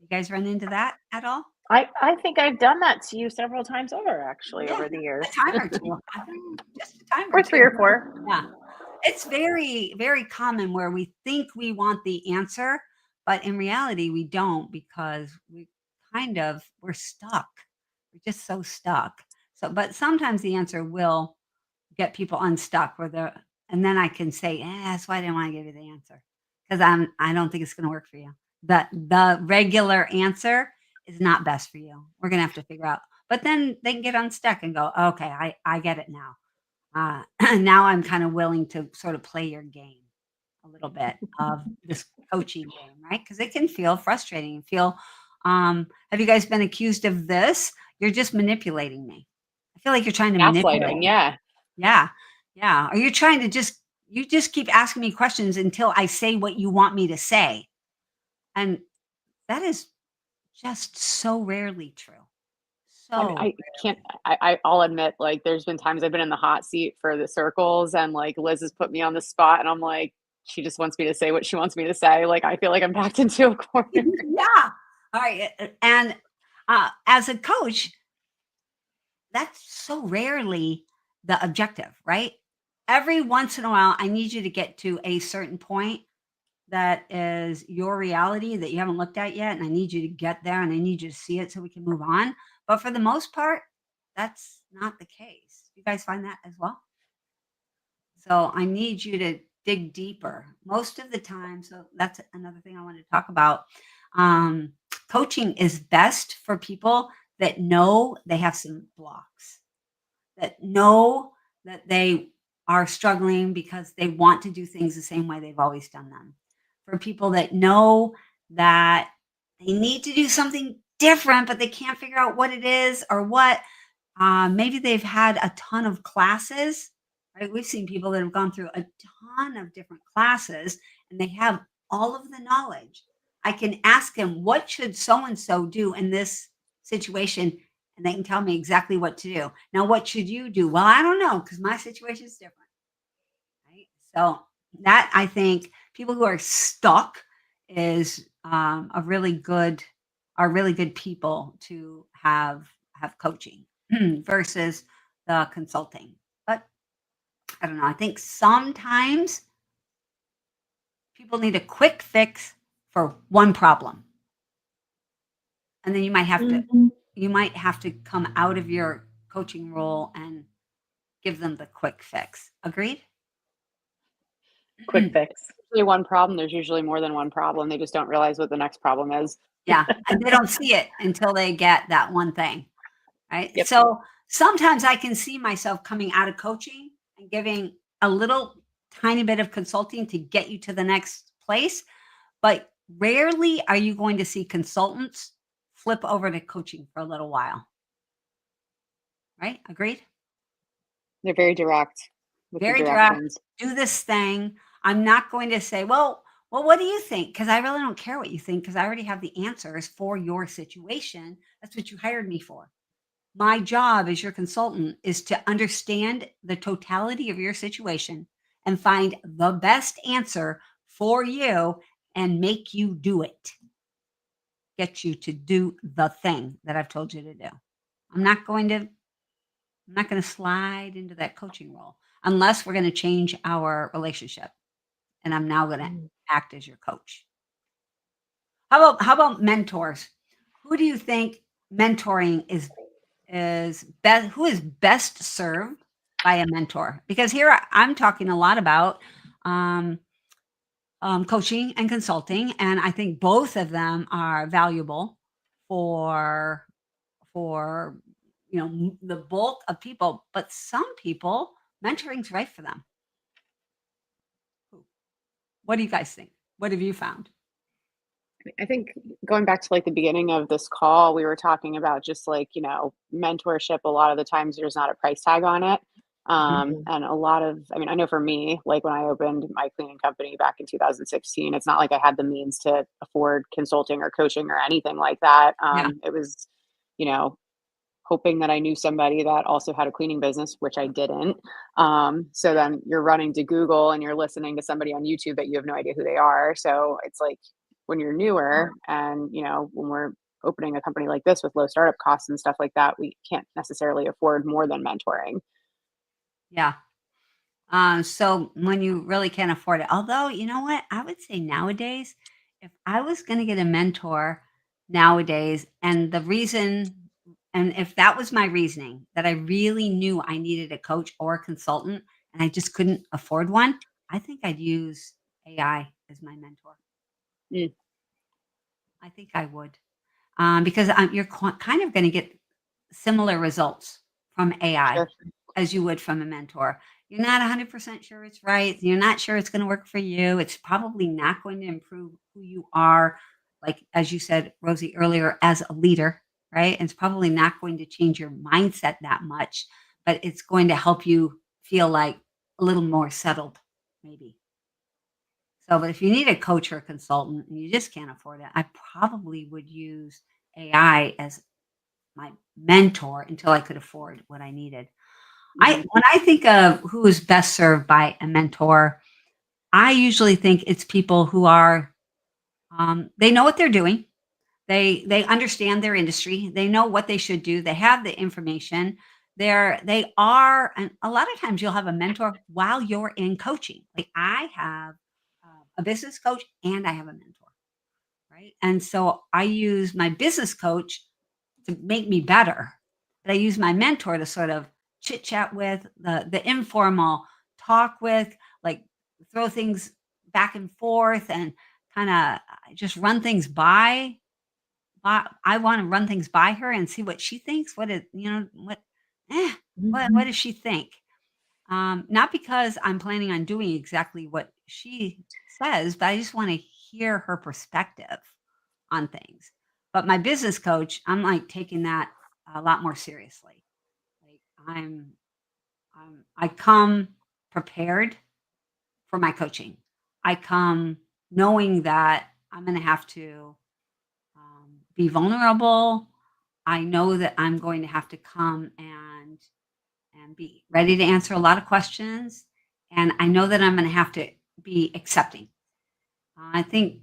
You guys run into that at all? I think I've done that to you several times over actually Yeah, over the a years. time or 2. Just a time or Or 2. 3 or 4. Yeah. It's very, very common where we think we want the answer, but in reality, we don't because we're stuck. We're just so stuck. So, but sometimes the answer will get people unstuck where they're and then I can say, that's why I didn't want to give you the answer. Because I don't think it's gonna work for you. The regular answer is not best for you. We're gonna have to figure out. But then they can get unstuck and go, okay, I get it now. Now I'm kind of willing to sort of play your game a little bit of this coaching game, right? Because it can feel frustrating and feel have you guys been accused of this? You're just manipulating me. I feel like you're trying to manipulate Gaslighting, me. yeah. Yeah. Yeah. Or you're trying to you just keep asking me questions until I say what you want me to say. And that is just so rarely true. I mean, So I can't. I'll admit, like, there's been times I've been in the hot seat for the circles, and like Liz has put me on the spot, and I'm like, she just wants me to say what she wants me to say. Like, I feel like I'm backed into a corner. Yeah. All right. And as a coach, that's so rarely the objective, right? Every once in a while, I need you to get to a certain point that is your reality that you haven't looked at yet. And I need you to get there and I need you to see it so we can move on. But for the most part, that's not the case. You guys find that as well? So I need you to dig deeper most of the time. So that's another thing I want to talk about. Um, Coaching is best for people that know they have some blocks, that know that they are struggling because they want to do things the same way they've always done them. For people that know that they need to do something different, but they can't figure out what it is or what. Maybe they've had a ton of classes, right? We've seen people that have gone through a ton of different classes and they have all of the knowledge. I can ask them, what should so and so do in this situation? And they can tell me exactly what to do. Now, what should you do? Well, I don't know because my situation is different. Right. So, that I think people who are stuck is a really good, are really good people to have coaching versus the consulting. But I don't know. I think sometimes people need a quick fix for one problem. And then you might have to come out of your coaching role and give them the quick fix. Agreed? Quick fix. Usually one problem, there's usually more than one problem. They just don't realize what the next problem is. Yeah. And they don't see it until they get that one thing. Right. Yep. So sometimes I can see myself coming out of coaching and giving a little tiny bit of consulting to get you to the next place. But rarely are you going to see consultants flip over to coaching for a little while. Right? Agreed? They're very direct with the Very direct. directions. Do this thing. I'm not going to say, well, what do you think? Because I really don't care what you think because I already have the answers for your situation. That's what you hired me for. My job as your consultant is to understand the totality of your situation and find the best answer for you and make you do it. Get you to do the thing that I've told you to do. I'm not going to slide into that coaching role unless we're going to change our relationship and I'm now going to act as your coach. How about mentors? Who do you think mentoring is best, who is best served by a mentor? Because here I'm talking a lot about coaching and consulting, and I think both of them are valuable for the bulk of people. But some people, mentoring's right for them. What do you guys think? What have you found? I think going back to like the beginning of this call, we were talking about just like, mentorship. A lot of the times there's not a price tag on it. And a lot of, I mean, I know for me, like when I opened my cleaning company back in 2016, it's not like I had the means to afford consulting or coaching or anything like that. Yeah. It was, you know, hoping that I knew somebody that also had a cleaning business, which I didn't. So then you're running to Google and you're listening to somebody on YouTube that you have no idea who they are. So it's like when you're newer and, when we're opening a company like this with low startup costs and stuff like that, we can't necessarily afford more than mentoring. Yeah. So when you really can't afford it, although you know what, I would say nowadays, if I was going to get a mentor nowadays, and the reason, and if that was my reasoning that I really knew I needed a coach or a consultant, and I just couldn't afford one, I think I'd use AI as my mentor. Mm. I think I would, because you're kind of going to get similar results from AI Sure. as you would from a mentor. You're not 100% sure it's right. You're not sure it's going to work for you. It's probably not going to improve who you are, like as you said, Rosie, earlier, as a leader, right? And it's probably not going to change your mindset that much, but it's going to help you feel like a little more settled, maybe. So, but if you need a coach or a consultant and you just can't afford it, I probably would use AI as my mentor until I could afford what I needed. Mhm. When I think of who is best served by a mentor, I usually think it's people who are, they know what they're doing. They understand their industry. They know what they should do. They have the information. They are, and a lot of times you'll have a mentor while you're in coaching. Like I have a business coach and I have a mentor, right? And so I use my business coach to make me better, but I use my mentor to sort of chit chat with, the informal talk with, like throw things back and forth and kind of just run things by. I want to run things by her and see what she thinks. What is, eh, what Mhm. does she think? Not because I'm planning on doing exactly what she says, but I just want to hear her perspective on things. But my business coach, I'm like taking that a lot more seriously. Like I come prepared for my coaching. I come knowing that I'm going to have to be vulnerable. I know that I'm going to have to come and be ready to answer a lot of questions, and I know that I'm going to have to be accepting. I think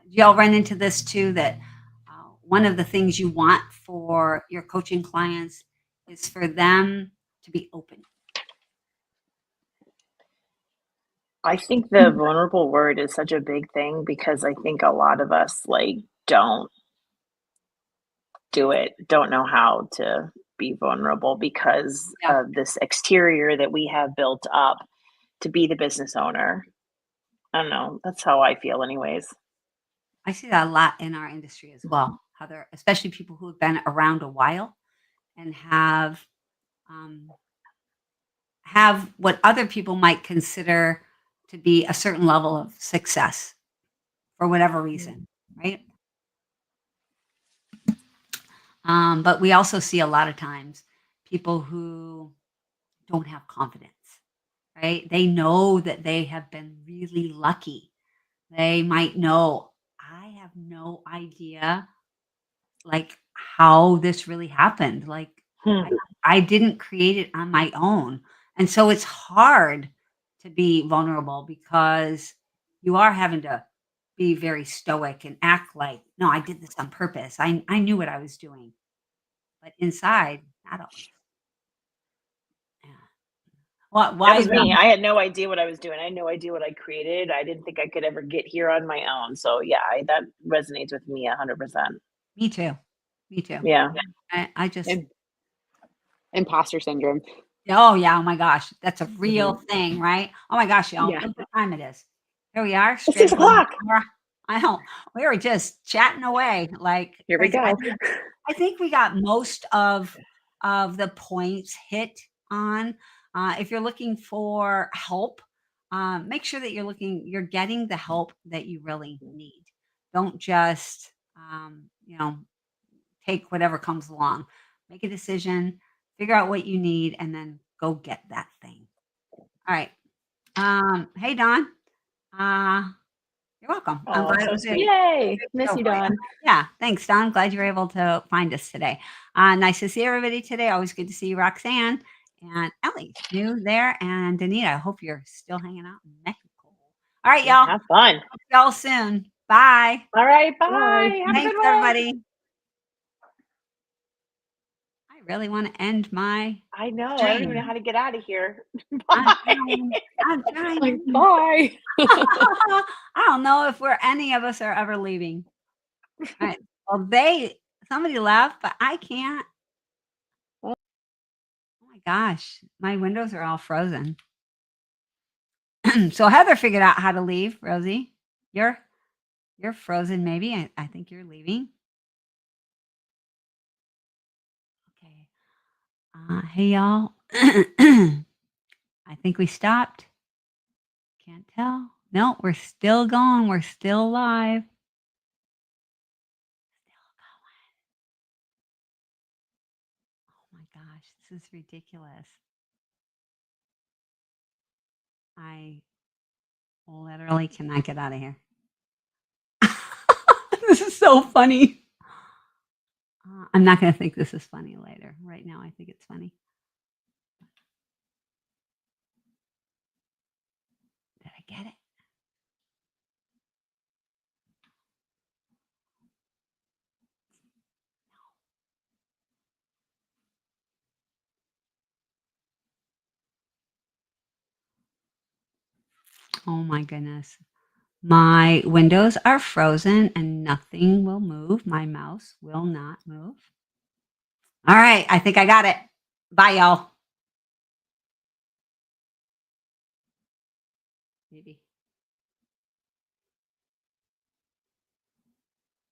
y'all run into this too. That one of the things you want for your coaching clients is for them to be open. I think the vulnerable word is such a big thing because I think a lot of us like don't do it, don't know how to be vulnerable because Yeah, of this exterior that we have built up to be the business owner. I don't know. That's how I feel, anyways. I see that a lot in our industry as well. How they're, especially people who have been around a while and um, have what other people might consider to be a certain level of success for whatever reason, right? But we also see a lot of times people who don't have confidence, right? They know that they have been really lucky. They might know, I have no idea like how this really happened. Like I, Hmm. I didn't create it on my own. And so it's hard to be vulnerable because you are having to be very stoic and act like, no, I did this on purpose. I knew what I was doing. But inside, not always. Yeah. That Why was is that? me. I had no idea what I was doing. I had no idea what I created. I didn't think I could ever get here on my own. So yeah, that resonates with me 100%. Me too. Me too. Yeah. I just, Im- Imposter syndrome. oh yeah, oh my gosh, that's a real Mhm. thing, right? Oh my gosh, y'all, Yeah. look what time it is. Here we are, It's 6 straight o'clock. I don't, we were just chatting away like Here we crazy. go. I think we got most of the points hit on. If you're looking for help, make sure that you're getting the help that you really need. Don't just, take whatever comes along. Make a decision, figure out what you need, and then go get that thing. All right. Hey Don. Uh, you're welcome. I'm Oh, glad it so was a sweet. Yay. great Miss show you, for you. Dawn. Yeah, thanks, Don. Glad you were able to find us today. Nice to see everybody today. Always good to see you, Roxanne and Ellie, new there, and Danita. I hope you're still hanging out in Mexico. All right, Yeah, y'all. have fun. Talk to y'all soon. Bye. All right, Bye. bye. Have a Thanks, good one. everybody. I really want to end my I know. I don't even know stream. how to get out of here. I'm Bye. trying. I'm Like, trying. bye. I don't know if we're any of us are ever leaving. All right. Well, somebody left, but I can't. Oh my gosh, my windows are all frozen. So Heather figured out how to leave. Rosie, you're you're frozen. Maybe I think you're leaving. Okay. Hey y'all. I think we stopped. Can't tell. No, we're still going. We're still live. Oh my gosh, this is ridiculous. I literally cannot get out of here. This is so funny. I'm not going to think this is funny later. Right now, I think it's funny. Did I get it? Oh my goodness. My windows are frozen and nothing will move. My mouse will not move. All right. I think I got it. Bye, y'all. Maybe.